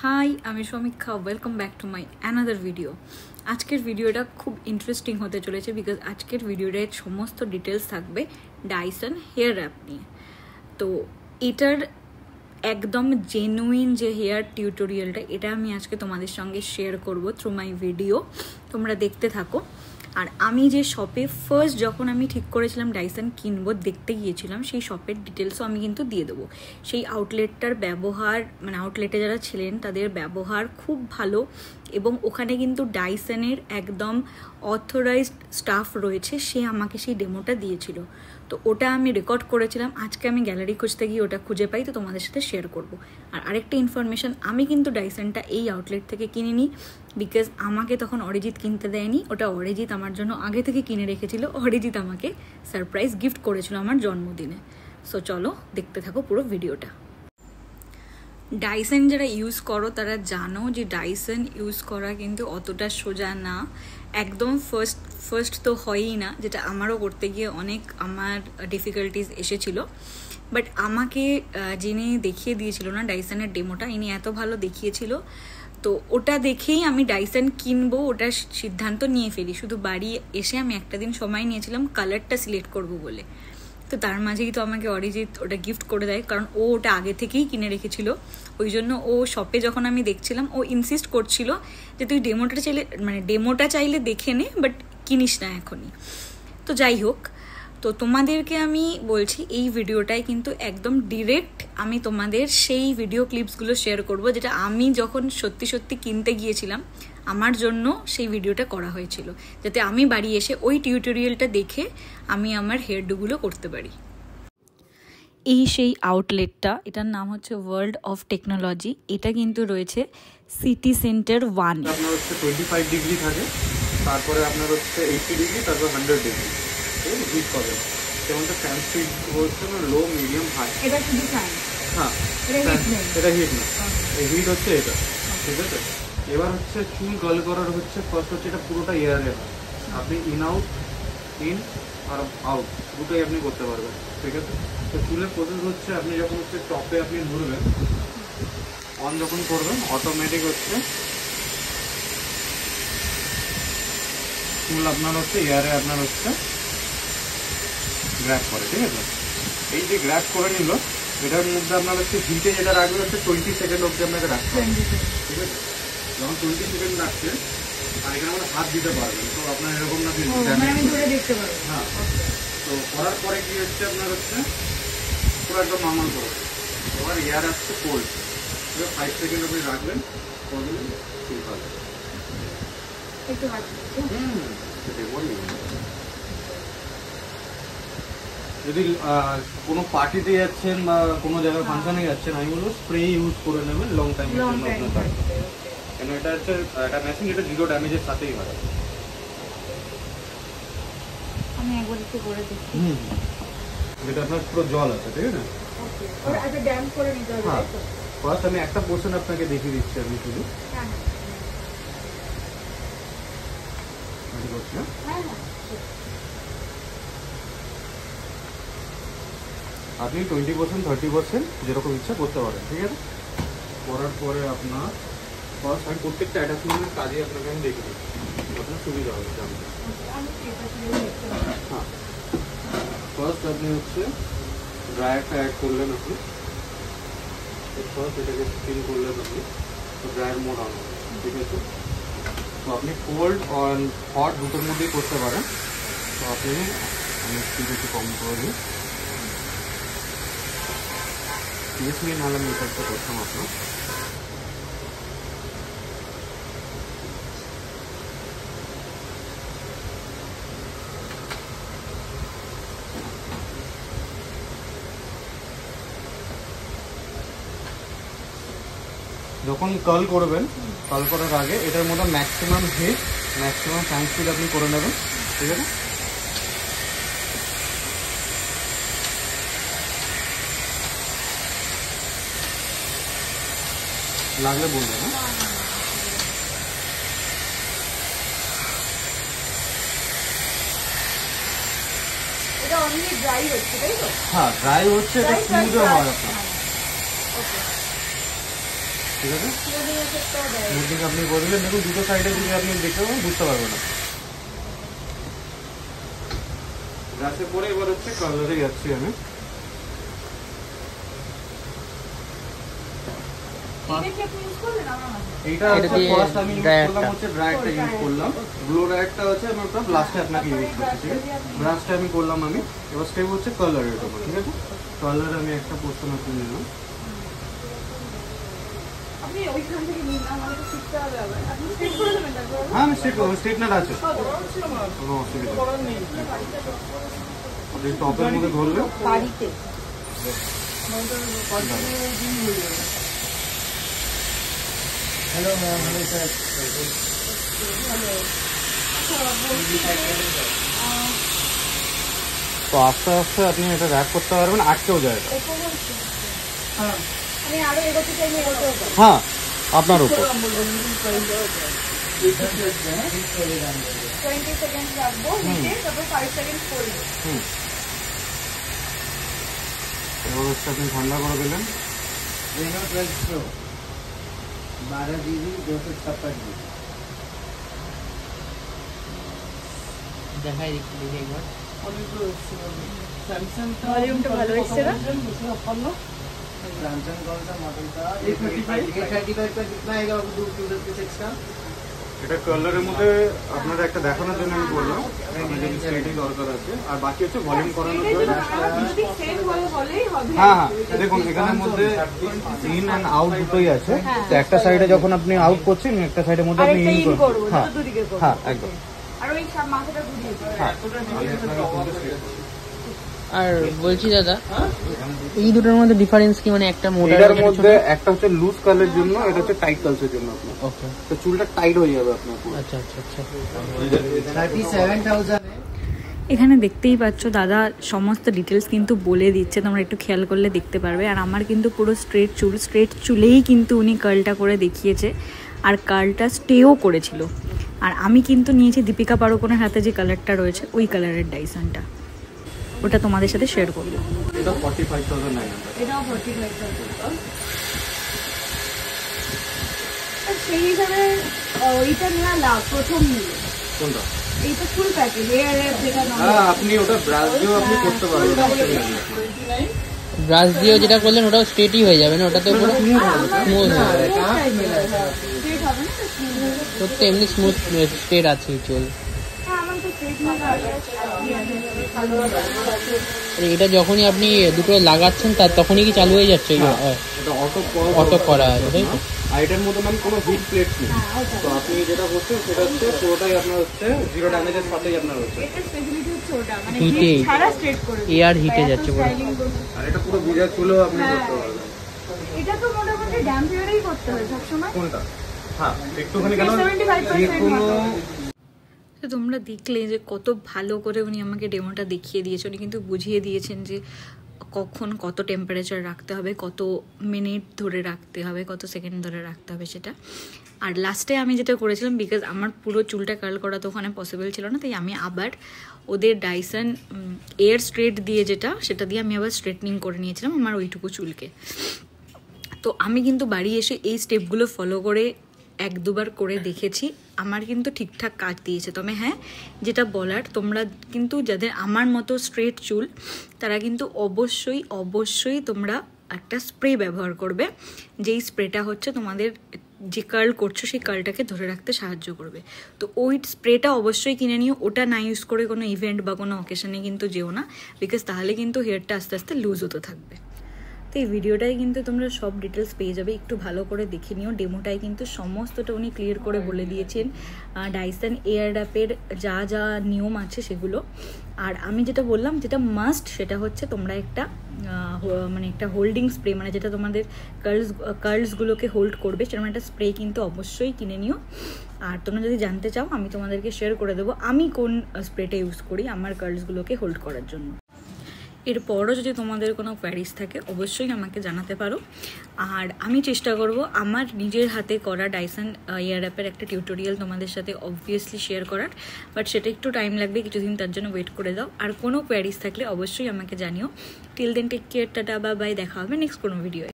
High, আমি সমীক্ষা। Welcome back to my another video. আজকের ভিডিওটা খুব ইন্টারেস্টিং হতে চলেছে বিকজ আজকের ভিডিওটার সমস্ত ডিটেলস থাকবে ডাইসন হেয়ার র্যাপ নিয়ে। তো এটার একদম জেনুইন যে হেয়ার টিউটোরিয়ালটা, এটা আমি আজকে তোমাদের সঙ্গে শেয়ার করব থ্রু মাই ভিডিও। তোমরা দেখতে থাকো। আর আমি যে শপে ফার্স্ট যখন আমি ঠিক করেছিলাম ডাইসন কিনবো, দেখতে গিয়েছিলাম, সেই শপের ডিটেলসও আমি কিন্তু দিয়ে দেবো। সেই আউটলেটটার ব্যবহার, মানে আউটলেটে যারা ছিলেন তাদের ব্যবহার খুব ভালো, এবং ওখানে কিন্তু ডাইসনের একদম অথরাইজড স্টাফ রয়েছে, সে আমাকে সেই ডেমোটা দিয়েছিল। তো ওটা আমি রেকর্ড করেছিলাম। আজকে আমি গ্যালারি খুঁজতে গিয়ে ওটা খুঁজে পাই, তো তোমাদের সাথে শেয়ার করব। আর আরেকটা ইনফরমেশন, আমি কিন্তু ডাইসনটা এই আউটলেট থেকে কিনিনি বিকজ আমাকে তখন অরিজিৎ কিনতে দেয়নি। ওটা অরিজিৎ আমার জন্য আগে থেকে কিনে রেখেছিল। অরিজিৎ আমাকে সারপ্রাইজ গিফট করেছিল আমার জন্মদিনে। সো চলো দেখতে থাকো পুরো ভিডিওটা। ডাইসন যারা ইউজ করো তারা জানো যে ডাইসন ইউজ করা কিন্তু অতটা সোজা না, একদম ফার্স্ট তো হয়ই না, যেটা আমারও করতে গিয়ে অনেক আমার ডিফিকাল্টিস এসেছিল। বাট আমাকে যিনি দেখিয়ে দিয়েছিল না ডাইসনের ডেমোটা, ইনি এত ভালো দেখিয়েছিল, তো ওটা দেখেই আমি ডাইসন কিনবো ওটার সিদ্ধান্ত নিয়ে ফেলি। শুধু বাড়ি এসে আমি একটা দিন সময় নিয়েছিলাম কালারটা সিলেক্ট করব বলে। তো তার মাঝেই তো আমাকে অরিজিৎ ওটা গিফট করে দেয়, কারণ ও ওটা আগে থেকেই কিনে রেখেছিল। ওই জন্য ও শপে যখন আমি দেখছিলাম, ও ইনসিস্ট করছিল যে তুই ডেমোটা চাইলে দেখে নে, বাট কিনিস না এখনই। তো যাই হোক, তো তোমাদেরকে আমি বলছি এই ভিডিওটায় কিন্তু একদম ডিরেক্ট আমি তোমাদের সেই ভিডিও ক্লিপসগুলো শেয়ার করব, যেটা আমি যখন সত্যি সত্যি কিনতে গিয়েছিলাম আমার জন্য সেই ভিডিওটা করা হয়েছিল, যাতে আমি বাড়ি এসে ওই টিউটোরিয়ালটা দেখে আমি আমার হেয়ারডুগুলো করতে পারি। এই সেই আউটলেটটা, এটার নাম হচ্ছে ওয়ার্ল্ড অফ টেকনোলজি। এটা কিন্তু রয়েছে সিটি সেন্টার 1। আপনার হচ্ছে 25 ডিগ্রি থাকে, তারপরে আপনার হচ্ছে 80 ডিগ্রি, তারপর 100 ডিগ্রি হিট পাবে। যেমনটা ফ্যান স্পিড হচ্ছে না, লো, মিডিয়াম, হাই। এটা শুধু ফ্যান? হ্যাঁ, এটা হিট না, এই হিট হচ্ছে এটা। ঠিক আছে, এবার হচ্ছে চুল কার্ল করার হচ্ছে ফার্স্ট হচ্ছে এটা পুরোটা এয়ারে হয়। আপনি ইন আর আউট দুটোই আপনি করতে পারবেন। ঠিক আছে, তো চুলের প্রসেস হচ্ছে আপনি যখন হচ্ছে টপে আপনি ঘুরবেন, অন যখন করবেন অটোমেটিক হচ্ছে চুল আপনার হচ্ছে এয়ারে আপনার হচ্ছে গ্র্যাব করে। ঠিক আছে, এই যে গ্র্যাব করে নিল, এটার মধ্যে আপনার হচ্ছে হিটে যেটা রাখবে হচ্ছে 20 সেকেন্ড অবধি আপনাকে রাখতে হবে। ঠিক আছে, যখন 20 সেকেন্ড রাখছে, আর এখানে আমরা হাত দিতে পারবেন, তো আপনার এরকম না হ্যাঁ। তো করার পরে কি হচ্ছে আপনার হচ্ছে পুরো একদম নর্মাল করবে। এবার এয়ার আসছে কোল্ড, 5 সেকেন্ড আপনি রাখবেন, করবেন চুল পাবে। যদি কোনো পার্টিতে যাচ্ছেন বা কোনো জায়গায় ফাংশনে যাচ্ছেন, আমি বলবো স্প্রে ইউজ করে নেবেন লং টাইম জন্য আপনার থাকবে। কেন এটা হচ্ছে একটা মেশিন, এটা 0 ড্যামেজের সাথেই হয়। আমি একবার একটু করে দেখি। যেটা আপনার পুরো জল আছে। ঠিক আছে, হ্যাঁ। ফার্স্ট আমি একটা পোর্শন আপনাকে দেখিয়ে দিচ্ছি, আমি শুধু আপনি 20%, 30% যেরকম ইচ্ছা করতে পারেন। ঠিক আছে, করার পরে আপনার ফার্স্ট আমি প্রত্যেকটা অ্যাটাচমেন্টের কাজে আপনাকে আমি দেখিয়ে দিচ্ছি, আপনার সুবিধা হবে জানতে। হ্যাঁ, ফার্স্ট আপনি হচ্ছে ড্রায়ারটা অ্যাড করলেন, আপনি ফার্স্ট এটাকে স্পিন করলেন, আপনি তো ড্রায়ার মোড অন হবে। ঠিক আছে, তো আপনি কোল্ড আর হট দুটোর মধ্যেই করতে পারেন। তো আপনি আমি স্পিড একটু কম করে দিই, 30 মিনিট নাহলে আমি এটা করতাম আপনার। যখন কার্ল করবেন, কার্ল করার আগে এটার মধ্যে maximum heat, maximum fan speed আপনি করে নেবেন। ঠিক আছে, লাগলে বলবেন। হ্যাঁ, ড্রাই হচ্ছে, এটা স্মুথও হয় আপনার। ঠিক আছে? মুডিং আপনি করে দিলেন, দেখুন দুটো সাইডে যদি আপনি দেখতে পাবেন বুঝতে পারবেন না। ব্রাশে পরে এবার হচ্ছে কালারে যাচ্ছি আমি। এইটা হচ্ছে ফার্স্ট আমি ইউজ করলাম হচ্ছে ড্রায়ারটা ইউজ করলাম, ব্লো ড্রায়ারটা হচ্ছে আমি ওটা লাস্টে আপনাকে ইউজ করছি, ঠিক আছে? ব্রাশটা আমি করলাম আমি, এবার স্টেপ হচ্ছে কালারের উপর, ঠিক আছে? কালার আমি একটা পোর্শন আপনি নিলাম। হ্যাঁ আমি স্ট্রেটনার আছে, কোনো অসুবিধা নেই। আপনি টপের মধ্যে ধরলে বাড়িতে हेलो मैम, हेलो सर। तो आस्ते आस्ते अपनी এটা র‍্যাপ করতে পারবেন, আটকেও যায়। হ্যাঁ আমি আরো এগোতে চাইলে এগোতেও পারি। হ্যাঁ আপনার উপর। 20 সেকেন্ড রাখবো নিচে, তারপর 5 সেকেন্ড করব। এবার হচ্ছে আপনি ঠান্ডা করে দিলেন। রেনো 12 প্রো 12 GB 256 GB দেখাই দেখি একবার। স্যামসাং ভলিউমটা ভালো হচ্ছে না? सैमसंग कौन सा मॉडल था? A35 का कितना आएगा आपको 2 यूजर के सेक्स का? এটা কালারের মধ্যে আপনাদের একটা দেখানোর জন্য আমি বললাম, আপনাদের স্টেটই দরকার আছে, আর বাকি হচ্ছে ভলিউম করানোর জন্য। হ্যাঁ হ্যাঁ দেখুন এখানের মধ্যে ইন এন্ড আউট দুটোই আছে, তো একটা সাইডে যখন আপনি আউট করছেন একটা সাইডের মধ্যে আপনি ইন করবেন। হ্যাঁ হ্যাঁ একদম। আর ওই সব মাথাটা ঘুরিয়ে আর বলছি দাদা, এই দুটোর মধ্যে ডিফারেন্স কি? মানে একটা মোটার মধ্যে একটা হচ্ছে লুজ কালের জন্য, এটা হচ্ছে টাইট কালসের জন্য আপনার। ওকে, তো চুলটা টাইট হয়ে যাবে আপনার। আচ্ছা আচ্ছা আচ্ছা। 37,000 এখানে দেখতেই পাচ্ছ দাদা সমস্ত ডিটেলস কিন্তু বলে দিচ্ছে, তোমরা একটু খেয়াল করলে দেখতে পারবে। আর আমার কিন্তু পুরো স্ট্রেট চুলেই কিন্তু উনি কার্লটা করে দেখিয়েছে, আর কার্লটা স্টেও করেছিল। আর আমি কিন্তু নিয়েছি দীপিকা পাড়ুকোনের হাতে যে কালারটা রয়েছে ওই কালারের ডাইসনটা, ওটা তোমাদের সাথে শেয়ার করবো। এটা 45,900। এটাও 45,000। সেই হিসাবে ওইটা নেওয়া লাভ প্রথম নিলে। কোনটা? এইটা ফুল প্যাকেজ হেয়ার র‍্যাপ যেটা নাম। হ্যাঁ আপনি ওটা ব্রাশ দিয়েও আপনি করতে পারবেন। ব্রাশ দিয়েও যেটা করলেন ওটাও স্ট্রেটই হয়ে যাবে না? ওটা তো পুরো স্মুথ হবে। স্ট্রেট হবে না, তো এমনি স্মুথ স্ট্রেট আছে চুল। এটা যখনই আপনি দুটো লাগাচ্ছেন তার তখনই কি চালু হয়ে যাচ্ছে? অটো করা আছে তাই তো? আর এটার মধ্যে মানে কোনো হিট প্লেট নেই, তো আপনি যেটা করছেন সেটা হচ্ছে পুরোটাই আপনার হচ্ছে জিরো ড্যামেজের সাথেই আপনার হচ্ছে। এটা স্পেশালিটি হচ্ছে ওটা, মানে হিটে সারা স্ট্রেট করে এয়ার হিটে যাচ্ছে পুরো। আর এটা পুরো বুঝা চুলও আপনি করতে পারবেন। এটা তো মোটামুটি ড্যাম্প হেয়ারেই করতে হয় সব সময়। কোনটা? হ্যাঁ একটুখানি কেন কোনো। তো তোমরা দেখলে যে কত ভালো করে উনি আমাকে ডেমোটা দেখিয়ে দিয়েছে। উনি কিন্তু বুঝিয়ে দিয়েছেন যে কখন কত টেম্পারেচার রাখতে হবে, কত মিনিট ধরে রাখতে হবে, কত সেকেন্ড ধরে রাখতে হবে সেটা। আর লাস্টে আমি যেটা করেছিলাম, বিকজ আমার পুরো চুলটা কার্ল করা তো ওখানে পসিবল ছিল না, তাই আমি আবার ওদের ডাইসন এয়ার স্ট্রেট দিয়ে সেটা দিয়ে আমি আবার স্ট্রেটনিং করে নিয়েছিলাম আমার ওইটুকু চুলকে। তো আমি কিন্তু বাড়ি এসে এই স্টেপগুলো ফলো করে 1-2বার করে দেখেছি, আমার কিন্তু ঠিকঠাক কাজ দিয়েছে। তবে হ্যাঁ, যেটা বলার, তোমরা কিন্তু যাদের আমার মতো স্ট্রেট চুল তারা কিন্তু অবশ্যই তোমরা একটা স্প্রে ব্যবহার করবে, যেই স্প্রেটা হচ্ছে তোমাদের যে কার্ল করছো সেই কার্লটাকে ধরে রাখতে সাহায্য করবে। তো ওই স্প্রেটা অবশ্যই কিনে নিও, ওটা না ইউজ করে কোনো ইভেন্ট বা কোনো অকেশনে কিন্তু যেও না, বিকজ তাহলে কিন্তু হেয়ারটা আস্তে আস্তে লুজ হতে থাকবে। তো এই ভিডিওটাই কিন্তু তোমরা সব ডিটেলস পেয়ে যাবে, একটু ভালো করে দেখে নিও। ডেমোটাই কিন্তু সমস্তটা উনি ক্লিয়ার করে বলে দিয়েছেন, ডাইসন এয়ার র‍্যাপের যা যা নিয়ম আছে সেগুলো। আর আমি যেটা বললাম, যেটা মাস্ট সেটা হচ্ছে তোমরা একটা মানে একটা হোল্ডিং স্প্রে, মানে যেটা তোমাদের কার্লসগুলোকে হোল্ড করবে, সেরকম একটা স্প্রে কিন্তু অবশ্যই কিনে নিও। আর তোমরা যদি জানতে চাও আমি তোমাদেরকে শেয়ার করে দেবো আমি কোন স্প্রেটা ইউজ করি আমার কার্লসগুলোকে হোল্ড করার জন্য। এরপরও যদি তোমাদের কোনো কোয়ারিজ থাকে অবশ্যই আমাকে জানাতে পারো। আর আমি চেষ্টা করব আমার নিজের হাতে করা ডাইসন এয়ার র‍্যাপের একটা টিউটোরিয়াল তোমাদের সাথে অবভিয়াসলি শেয়ার করার, বাট সেটা একটু টাইম লাগবে, কিছুদিন তার জন্য ওয়েট করে দাও। আর কোনো কোয়ারিজ থাকলে অবশ্যই আমাকে জানিও। টিল দেন টেক কেয়ার, টাটা, বাই বাই, দেখা হবে নেক্সট কোনো ভিডিওয়ে।